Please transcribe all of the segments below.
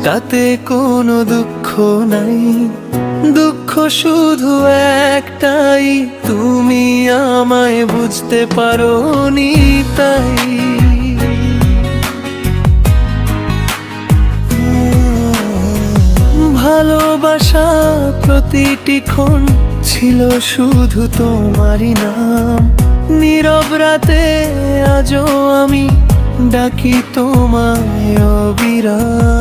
তাতে কোনো দুঃখ নাই, দুঃখ শুধু একটাই, তুমি আমায় বুঝতে পারোনি তাই। ভালোবাসা প্রতিটি ক্ষণ ছিল শুধু তোমারই নাম, নীরব রাতে আজও আমি ডাকি তোমায় অবিরাম।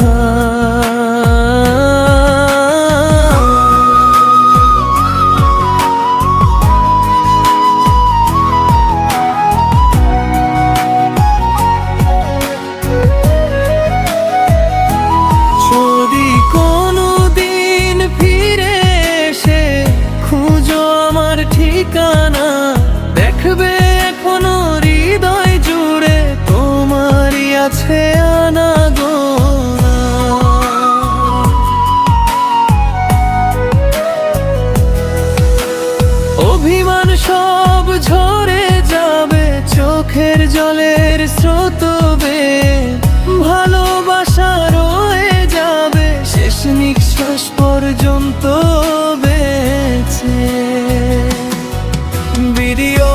যদি কোনো দিন ফিরে এসে খুঁজো আমার ঠিকানা, দেখবে এখনো হৃদয় জুড়ে তোমারই আছে আনাগোনা। অভিমান সব ঝরে যাবে চোখের জলের স্রোত বেয়ে, ভালোবাসা রয়ে যাবে শেষ নিঃশ্বাস পর্যন্ত বেঁচে। ভিডিও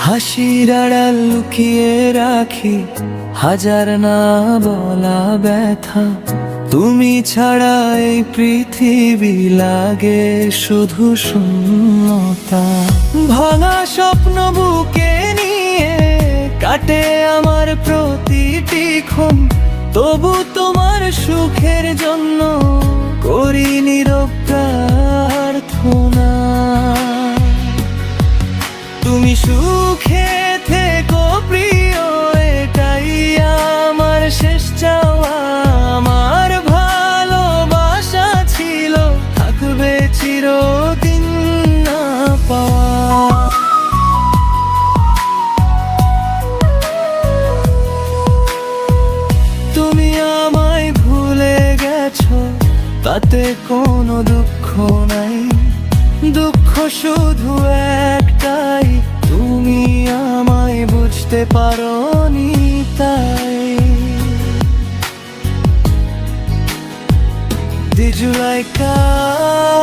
হাসির আড়াল লুকিয়ে রাখি হাজার না বলা ব্যথা, তুমি ছাড়া এই পৃথিবী লাগে শুধু শূন্যতা। ভাঙা স্বপ্ন বুকে নিয়ে কাটে আমার প্রতিটি ক্ষণ, তবু তোমার সুখের জন্য করি নীরব প্রার্থনা। তুমি সুখে থেকো প্রিয়, এটাই আমার শেষ চাওয়া। আমার ভালোবাসা ছিল থাকবে চিরদিন না পাওয়া। তুমি আমায় ভুলে গেছো তাতে কোনো দুঃখ নাই, দুঃখ শুধু একটাই, তুমি আমায় বুঝতে পারোনি তাই। Did you like us?